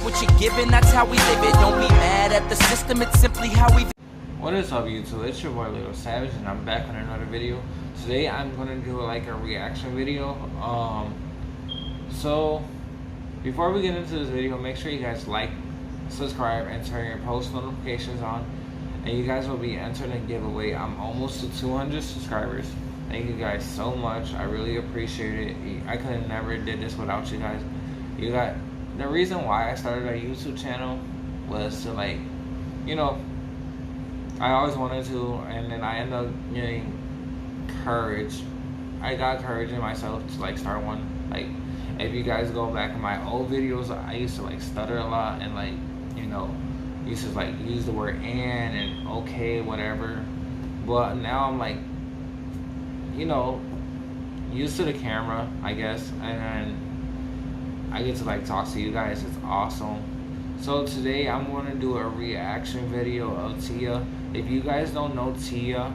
What you're giving, that's how we live it. Don't be mad at the system, it's simply how we. What is up, YouTube? It's your boy Little Savage, and I'm back with another video. Today I'm gonna do like a reaction video. So before we get into this video, make sure you guys like, subscribe, and turn your post notifications on, and you guys will be entered in a giveaway. I'm almost to 200 subscribers. Thank you guys so much. I really appreciate it. I could have never did this without you guys. You got the reason why I started a YouTube channel was to, like, you know, I always wanted to, and then I ended up getting courage. I got courage in myself to like start one. Like, if you guys go back in my old videos, I used to like stutter a lot and, like, you know, used to like use the word and okay, whatever. But now I'm like, you know, used to the camera, I guess, and then I get to like talk to you guys. It's awesome. So today I'm going to do a reaction video of Tia. If you guys don't know Tia,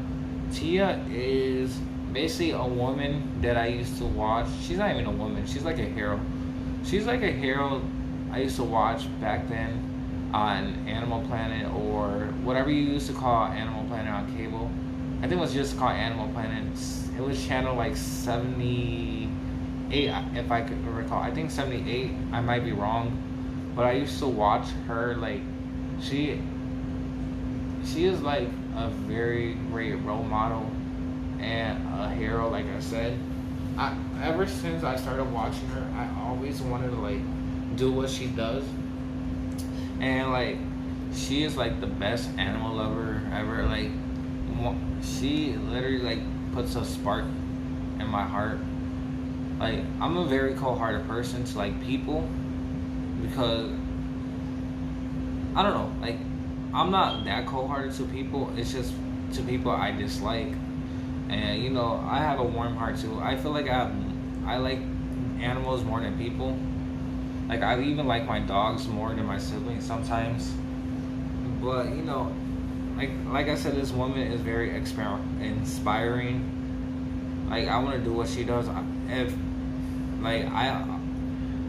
Tia is basically a woman that I used to watch. She's not even a woman, she's like a hero. She's like a hero I used to watch back then on Animal Planet, or whatever you used to call Animal Planet on cable. I think it was just called Animal Planet. It was channel like 78, if I could recall. I think 78, I might be wrong. But I used to watch her. Like, she is like a very great role model and a hero, like I said. Ever since I started watching her, I always wanted to like do what she does. And like, she is like the best animal lover ever. Like, she literally like puts a spark in my heart. Like, I'm a very cold-hearted person to like people, because I don't know, like, I'm not that cold-hearted to people. It's just to people I dislike. And you know, I have a warm heart too. I feel like I like animals more than people. Like, I even like my dogs more than my siblings sometimes. But you know, like I said, this woman is very inspiring. Like, I want to do what she does.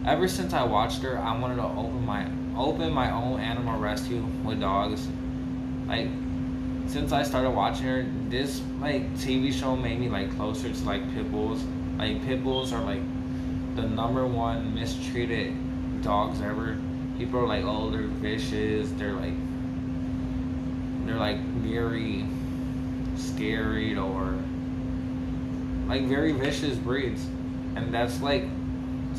Ever since I watched her, I wanted to open my own animal rescue with dogs. Like, since I started watching her, this like TV show made me like closer to like pit bulls. Like, pit bulls are like the _1 mistreated dogs ever. People are like, oh, they're vicious. They're like very scary, or like very vicious breeds, and that's like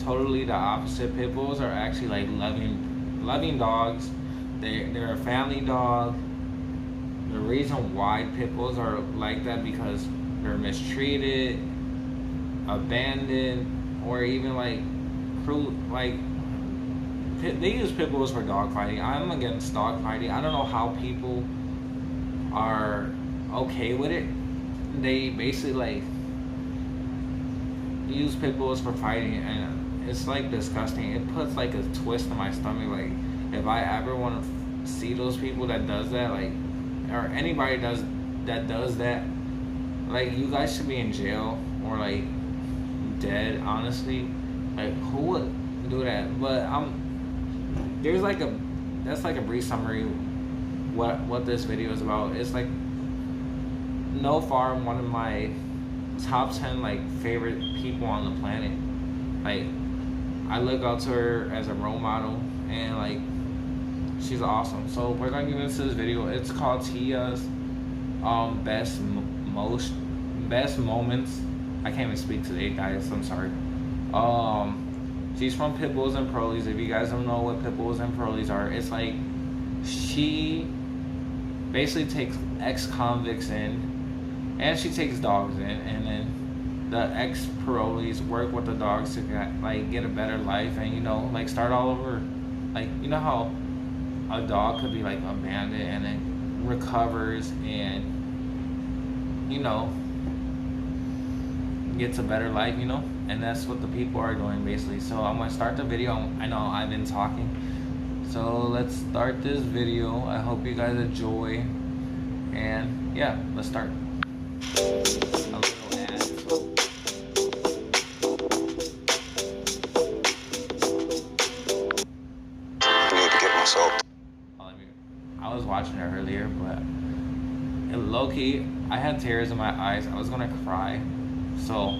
totally the opposite. Pit bulls are actually like loving dogs. They're a family dog. The reason why pit bulls are like that, because they're mistreated, abandoned, or even like cruel. Like, they use pit bulls for dog fighting. I'm against dog fighting. I don't know how people are okay with it. They basically like use pit bulls for fighting, and it's like disgusting. It puts like a twist in my stomach. Like, if I ever want to see those people that does that, like, or anybody that does that, like, you guys should be in jail or like dead, honestly. Like, who would do that? But there's like that's like a brief summary what this video is about. It's like no far one of my top 10 like favorite people on the planet. Like, I look up to her as a role model, and like, she's awesome. So we're gonna get into this video. It's called Tia's best moments. I can't even speak today, guys, I'm sorry. She's from Pitbulls and Paroles. If you guys don't know what Pitbulls and Paroles are, it's like, she basically takes ex-convicts in, and she takes dogs in, and then the ex-parolees work with the dogs to get a better life, and, you know, like, start all over. Like, you know how a dog could be like abandoned and then recovers and, you know, gets a better life, you know? And that's what the people are doing, basically. So I'm gonna start the video. I know I've been talking, so let's start this video. I hope you guys enjoy, and yeah, let's start. A little ad. So I was watching it earlier, but low-key, I had tears in my eyes. I was gonna cry. So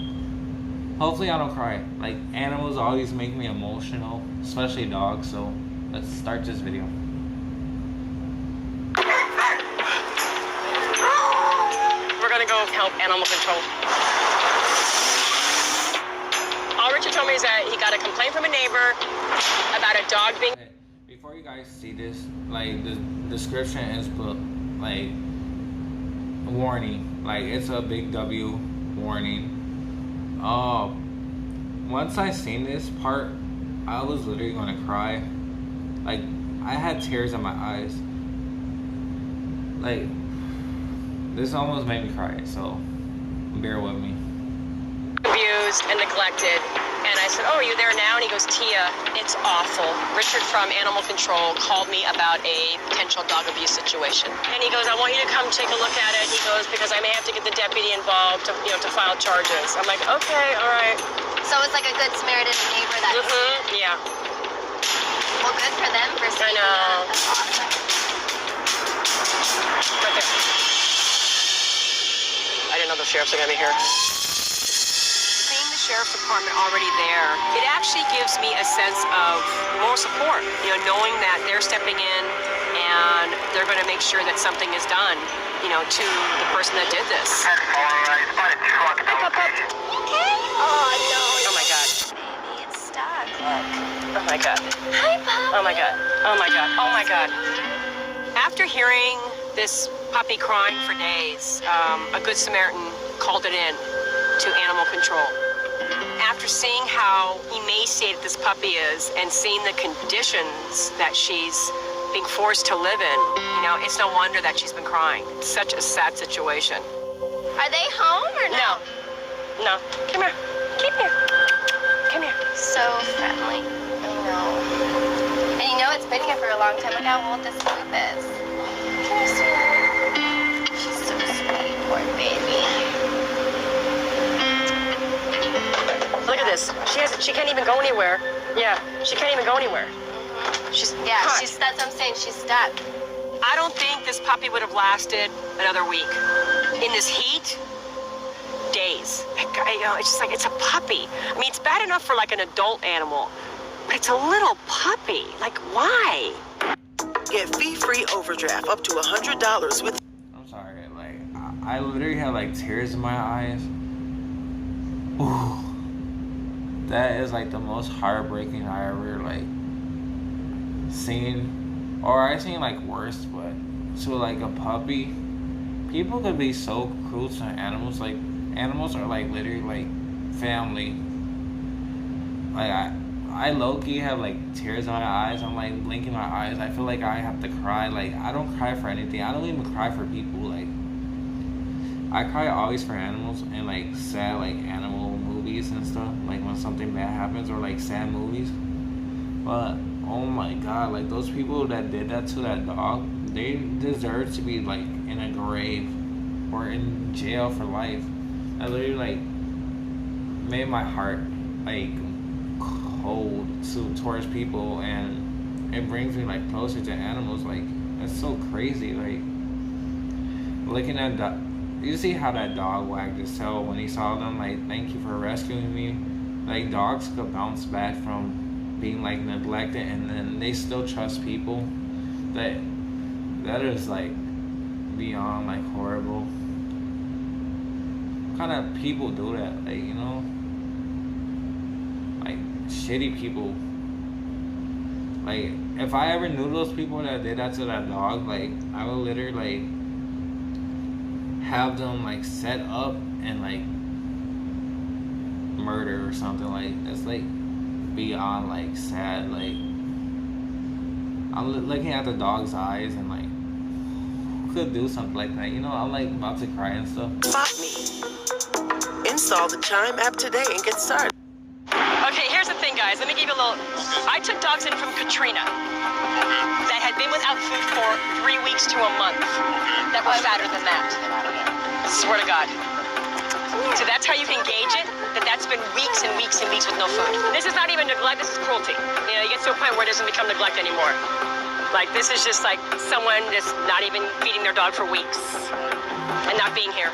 hopefully I don't cry. Like, animals always make me emotional, especially dogs. So let's start this video. We're gonna go help animal control. All Richard told me is that he got a complaint from a neighbor about a dog being... Okay, before you guys see this, like, the description is put, like, warning. Like, it's a big W warning. Once I seen this part, I was literally gonna cry. Like, I had tears in my eyes. Like, this almost made me cry, so bear with me. Abused and neglected. And I said, oh, are you there now? And he goes, Tia, it's awful. Richard from Animal Control called me about a potential dog abuse situation. And he goes, I want you to come take a look at it. He goes, because I may have to get the deputy involved to, to file charges. I'm like, okay, all right. So it's like a good Samaritan neighbor that's... Yeah. Well, good for them for saying that. That's awesome. Right there. I didn't know the sheriffs are going to be here. Seeing the sheriff's department already there, it actually gives me a sense of moral support. Knowing that they're stepping in and they're going to make sure that something is done, to the person that did this. Oh, no. Oh, my God. Baby, it's stuck. Look. Oh, my God. Hi, Puppy. Oh, my God. Oh, my God. Oh, my God. After hearing this puppy crying for days, a Good Samaritan called it in to Animal Control. After seeing how emaciated this puppy is and seeing the conditions that she's being forced to live in, it's no wonder that she's been crying. It's such a sad situation. Are they home or no? No. Come here. Come here. Come here. So friendly. I know. And it's been here for a long time. Look how old this poop is. Come here, sweetheart. She's so sweet. Poor baby. Look at this. She can't even go anywhere. Yeah, she can't even go anywhere. She's caught. That's what I'm saying. She's stuck. I don't think this puppy would have lasted another week. In this heat, days. It's just like, it's a puppy. I mean, it's bad enough for like an adult animal, but it's a little puppy. Like, why? Get fee-free overdraft up to $100 with... I'm sorry, like, I literally had like tears in my eyes. Ooh. That is like the most heartbreaking I ever like seen, or I seen like worse, but to like a puppy. People could be so cruel to animals. Like, animals are like literally like family. Like, I low-key have like tears in my eyes. I'm like blinking my eyes. I feel like I have to cry. Like, I don't cry for anything. I don't even cry for people. Like, I cry always for animals and like sad like animal movies and stuff. Like when something bad happens, or like sad movies. But oh my God, like those people that did that to that dog, they deserve to be like in a grave or in jail for life. That literally like made my heart like cold towards people, and it brings me like closer to animals. Like, it's so crazy. Like, looking at you see how that dog wagged his tail when he saw them, like, thank you for rescuing me. Like, dogs could bounce back from being like neglected, and then they still trust people. That is like beyond like horrible. What kind of people do that? Like, like shitty people. Like, if I ever knew those people that did that to that dog, like, I would literally like have them like set up and like murder or something. Like, it's like beyond like sad. Like, I'm looking at the dog's eyes and like, who could do something like that? I'm like about to cry and stuff. Spot Me. Install the Chime app today and get started. Okay, here's the thing, guys. Let me give you a little... I took dogs in from Katrina that had been without food for 3 weeks to a month. That were fatter than that. Swear to God. So that's how you can gauge it, that's been weeks and weeks and weeks with no food. This is not even neglect, this is cruelty. You get to a point where it doesn't become neglect anymore. Like, this is just like someone just not even feeding their dog for weeks and not being here.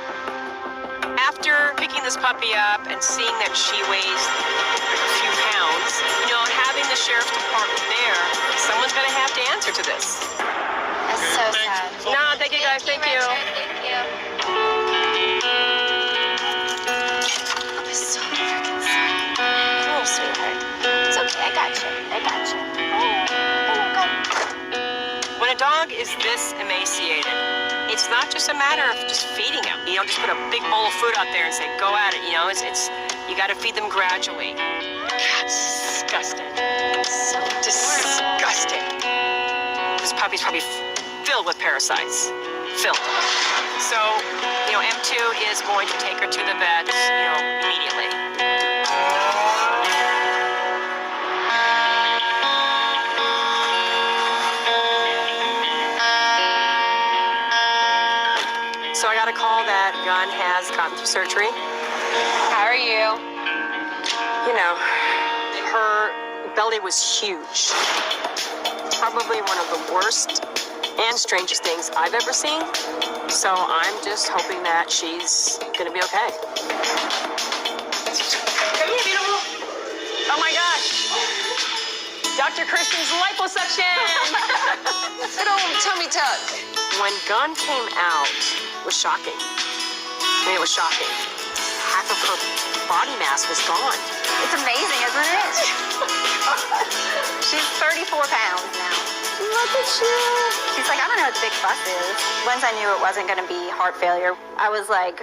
After picking this puppy up and seeing that she weighs a few pounds, you know, having the sheriff's department there, someone's going to have to answer to this. That's so sad. No, thank you guys. Thank you. Richard, thank you. I'm so freaking sorry. Come here, sweetheart. It's okay. I got you. I got you. Oh, When a dog is this emaciated, it's not just a matter of just feeding him. You know, just put a big bowl of food out there and say, go at it. You know, it's you got to feed them gradually. God, disgusting. so Disgusting. This puppy's probably filled with parasites. Filled. So, you know, M2 is going to take her to the vet, you know, immediately. So I got a call that Gunn has gotten through surgery. How are you? You know, her belly was huge. Probably one of the worst and strangest things I've ever seen. So I'm just hoping that she's gonna be okay. Come here, beautiful. Oh my gosh. Dr. Christian's liposuction. Good old tummy tuck. When Gunn came out, it was shocking. I mean, it was shocking. Half of her body mass was gone. It's amazing, isn't it? She's 34 pounds now. Look at you. She's like, I don't know what the big fuss is. Once I knew it wasn't going to be heart failure, I was like,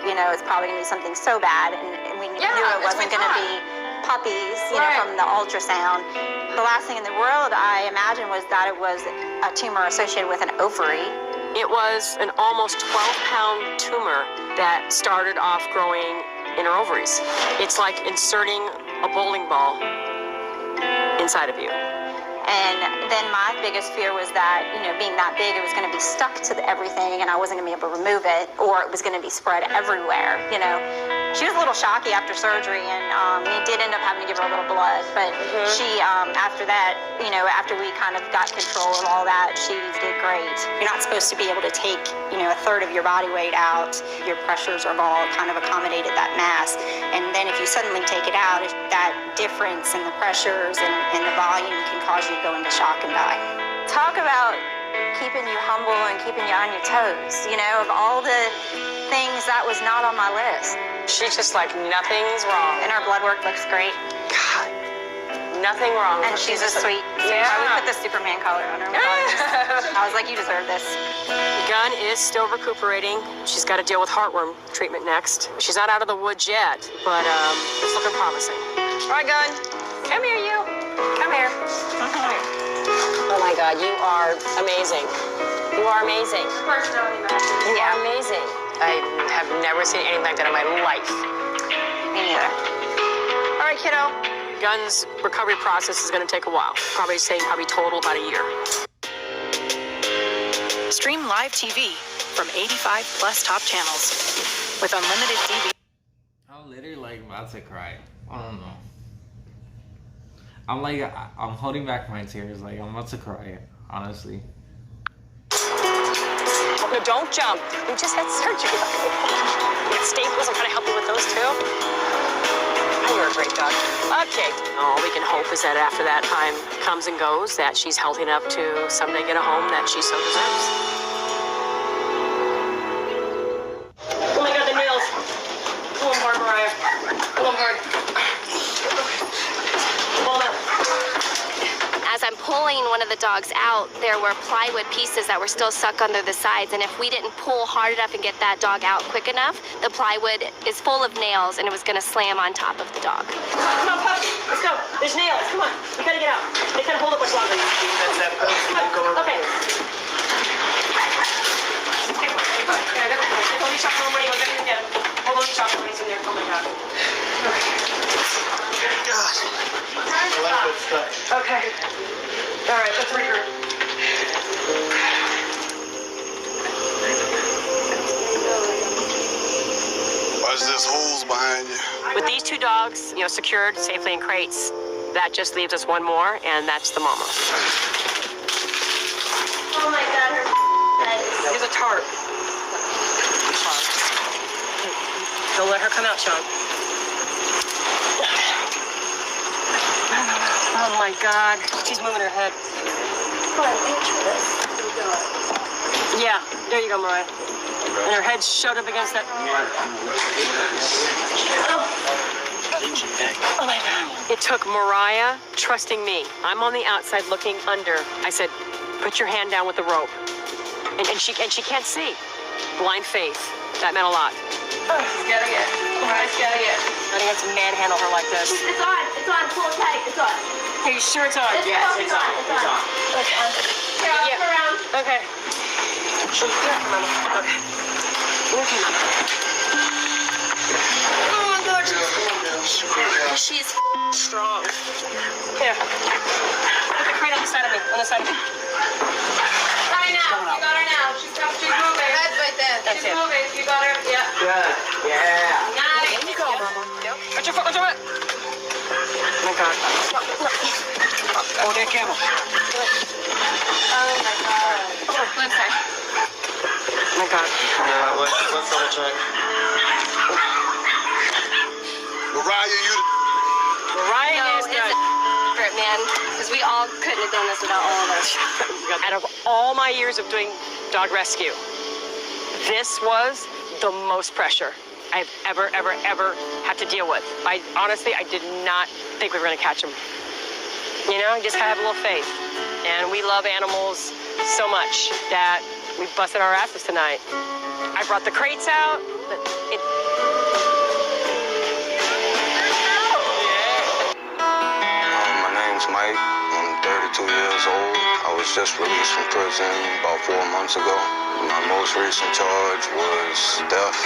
you know, it's probably going to be something so bad. And we knew it wasn't going to be puppies, you know, from the ultrasound. The last thing in the world I imagined was that it was a tumor associated with an ovary. It was an almost 12-pound tumor that started off growing in her ovaries. It's like inserting a bowling ball inside of you. And then my biggest fear was that, you know, being that big, it was going to be stuck to everything and I wasn't going to be able to remove it, or it was going to be spread everywhere, you know. She was a little shocky after surgery, and we did end up having to give her a little blood, but she, after that, you know, after we kind of got control of all that, she did great. You're not supposed to be able to take, you know, a third of your body weight out. Your pressures have all kind of accommodated that mass, and then if you suddenly take it out, that difference in the pressures and the volume can cause you to go into shock and die. Talk about keeping you humble and keeping you on your toes. You know, of all the things, that was not on my list. She's just like, nothing's wrong. And her blood work looks great. God, nothing wrong. And she's a sweet. Yeah. I would put the Superman collar on her. I was like, you deserve this. Gunn is still recuperating. She's got to deal with heartworm treatment next. She's not out of the woods yet, but it's looking promising. All right, Gunn. Come here, you. Come here. Come here. Oh my God, you are amazing. You are amazing. You are amazing. I have never seen anything like that in my life. Me neither. All right, kiddo. Gunn's recovery process is going to take a while. Probably total about a year. Stream live TV from 85 plus top channels with unlimited TV. I'm literally like about to cry. I don't know. I'm holding back my tears. Like, I'm about to cry, honestly. No, don't jump. You just had surgery. You got staples. I'm trying to help you with those too. Oh, you're a great dog. Okay. All we can hope is that after that time comes and goes, that she's healthy enough to someday get a home that she so deserves. Oh my God, the nails. Pull them hard, Mariah. Pull them hard. Pull them out. As I'm pulling one of the dogs out, there were plywood pieces that were still stuck under the sides, and if we didn't pull hard enough and get that dog out quick enough, the plywood is full of nails and it was going to slam on top of the dog. Come on, pup. Let's go. There's nails. Come on. We gotta get out. They can't hold up much longer. Come on. Okay. Hold these chocolate money. We'll get them. Hold those chocolate money in there. Oh my God. Gosh. I like that stuff. Okay. All right, let's regroup. Watch this holes behind you. With these two dogs, you know, secured safely in crates, that just leaves us one more, and that's the mama. Oh my God, her legs. Here's a tart. Don't let her come out, Sean. Oh my God, she's moving her head. Come on, reach for this. Yeah, there you go, Mariah. And her head showed up against that. Oh my God. It took Mariah trusting me. I'm on the outside looking under. I said, put your hand down with the rope. And she can't see. Blind faith. That meant a lot. Oh, she's getting it. Mariah's getting it. I think I have to manhandle her like this. It's on. It's on. Pull it tight. It's on. Are you sure it's on? Yes, it's on. It's on. It's on. Here, I'll come around. Okay. Okay. Oh my God, she's strong. Here. Put the crate on the side of me. On the side of me. Got her now. You got her now. She's moving. Her head's right there. That's She's it. moving. You got her. Yeah. Good. Yeah. Nice. There you go, Mama. Watch your foot. Watch your foot. Oh my God. Oh, that camel. Oh my God. One sec. Oh my God. Yeah, let's double check. Mariah, you. Mariah No, is it's good. a secret, man. Because we all couldn't have done this without all of us. Out of all my years of doing dog rescue, this was the most pressure I've ever had to deal with. Honestly, I did not think we were going to catch them. You know, you just gotta have a little faith. And we love animals so much that we busted our asses tonight. I brought the crates out. My name's Mike. I'm 32 years old. I was just released from prison about 4 months ago. My most recent charge was theft.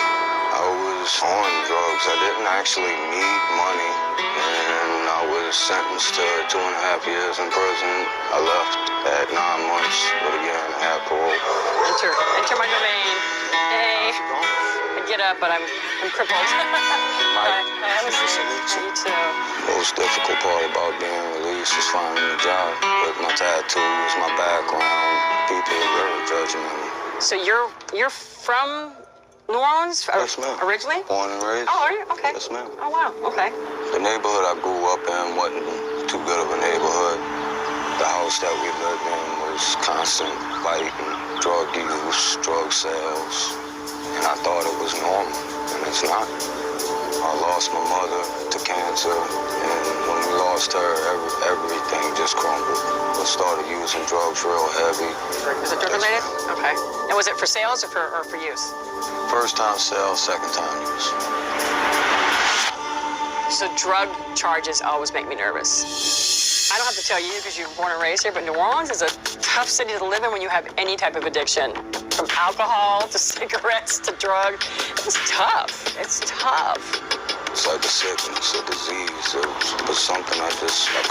I was on drugs. I didn't actually need money, and I was sentenced to 2.5 years in prison. I left at 9 months with a year and a half parole. Enter my domain. Hey. I get up, but I'm crippled. I was you too. Most difficult part about being released was finding a job. With my tattoos, my background, people are very judgmental. So you're from New Orleans? Yes, ma'am. Originally? Born and raised. Oh, are you? Okay. Yes, ma'am. Oh, wow. Okay. The neighborhood I grew up in wasn't too good of a neighborhood. The house that we lived in was constant fighting, drug use, drug sales, and I thought it was normal, and it's not. I lost my mother to cancer, and when we lost her, everything just crumbled. I started using drugs real heavy. Was it drug related? Okay. And was it for sales or for use? First time sales, second time use. So drug charges always make me nervous. I don't have to tell you because you were born and raised here, but New Orleans is a tough city to live in when you have any type of addiction. From alcohol to cigarettes to drug. It's tough. It's tough. It's like a sickness, a disease. It was something I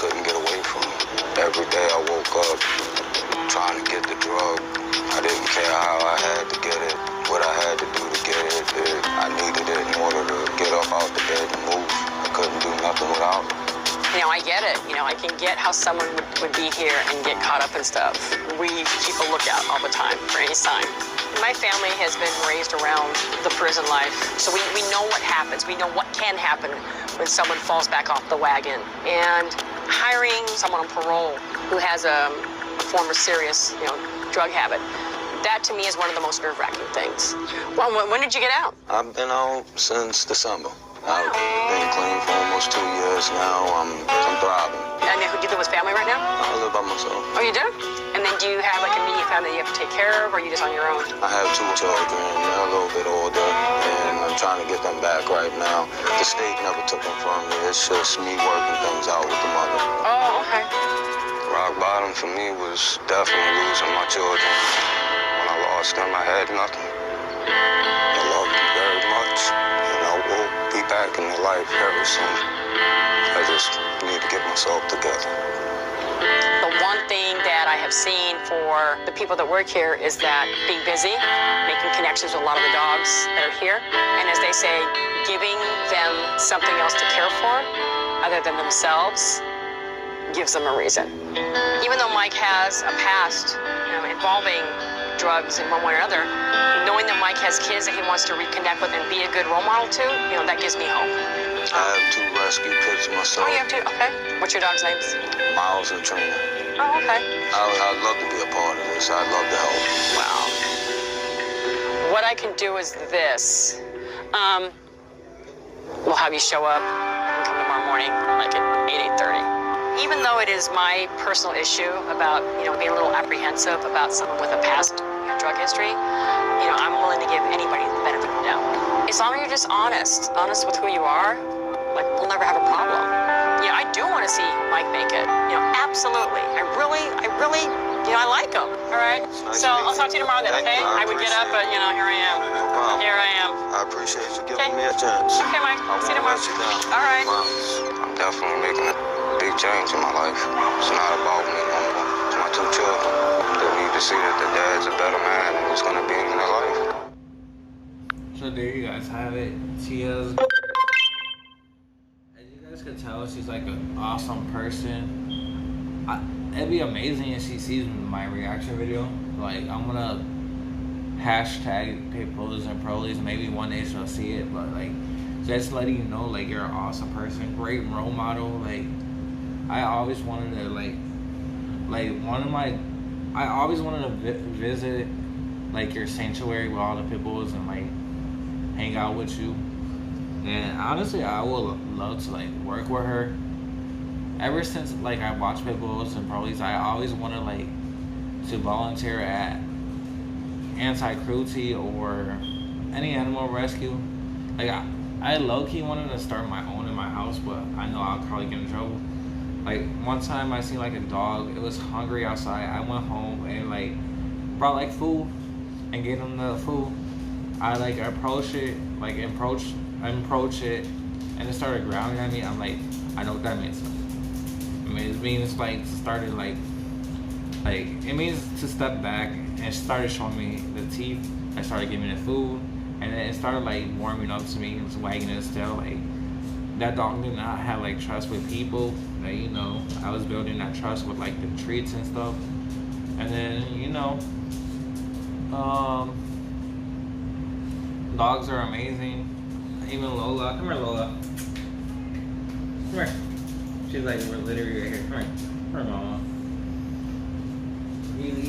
couldn't get away from. Every day I woke up trying to get the drug. I didn't care how I had to get it, what I had to do to get it. I needed it in order to get up out the bed and move. I couldn't do nothing without it. You know, I get it. You know, I can get how someone would be here and get caught up in stuff. We keep a lookout all the time for any sign. My family has been raised around the prison life, so we know what happens. We know what can happen when someone falls back off the wagon. And hiring someone on parole who has a former serious, drug habit, that to me is one of the most nerve-wracking things. Well, when did you get out? I've been out since December. I've been clean for almost 2 years now. I'm thriving. And then who do you live with family right now? I live by myself. Oh, you do? And then do you have like immediate family that you have to take care of, or are you just on your own? I have 2 children. They're a little bit older, and I'm trying to get them back right now. The state never took them from me. It's just me working things out with the mother. Oh, okay. Rock bottom for me was definitely losing my children. When I lost them, I had nothing. I loved them very much, and I will be back in their life very soon. I just need to get myself together. The one thing that I have seen for the people that work here is that being busy, making connections with a lot of the dogs that are here, and as they say, giving them something else to care for other than themselves gives them a reason. Even though Mike has a past, involving drugs in one way or another, knowing that Mike has kids that he wants to reconnect with and be a good role model to, that gives me hope. I have 2 rescue pits myself. Oh, you have 2? Okay. What's your dog's names? Miles and Trina. Oh, okay. I'd love to be a part of this. I'd love to help. Wow. What I can do is this. We'll have you show up and come tomorrow morning, like at 8:30. Even though it is my personal issue about, being a little apprehensive about someone with a past drug history, I'm willing to give anybody the benefit of the doubt. As long as you're just honest with who you are, we'll never have a problem. Yeah, I do want to see Mike make it. Absolutely. I really, I like him. All right. Nice So I'll talk to you tomorrow then, Thank okay? you. I would get up, but here I am. No problem. Here I am. I appreciate you giving Okay. me a chance. Okay, Mike. I See you won't tomorrow. let you down. All right. I'm definitely making a big change in my life. It's not about me no more. It's my 2 children. They need to see that their dad's a better man and what's going to be in their life. So there you guys have it. She is, as you guys could tell, she's like an awesome person. It'd be amazing if she sees my reaction video. I'm gonna hashtag Pitbulls and paroles. Maybe one day she'll see it, but just letting you know, you're an awesome person, great role model. I always wanted to I always wanted to visit your sanctuary with all the Pitbulls and hang out with you. And honestly, I would love to work with her. Ever since I watched Pitbulls and paroles, I always wanted to volunteer at anti-cruelty or any animal rescue. I low-key wanted to start my own in my house, but I know I'll probably get in trouble. One time I seen a dog, it was hungry outside. I went home and brought food and gave them the food. I approached it, approach it, and it started growling at me. I'm I know what that means. It means it means to step back, and it started showing me the teeth. I started giving it food, and then it started warming up to me. It was wagging its tail. That dog did not have trust with people. I was building that trust with the treats and stuff. And then dogs are amazing. Even Lola, come here, Lola. Come here. She's we're literally right here. Come here, mama.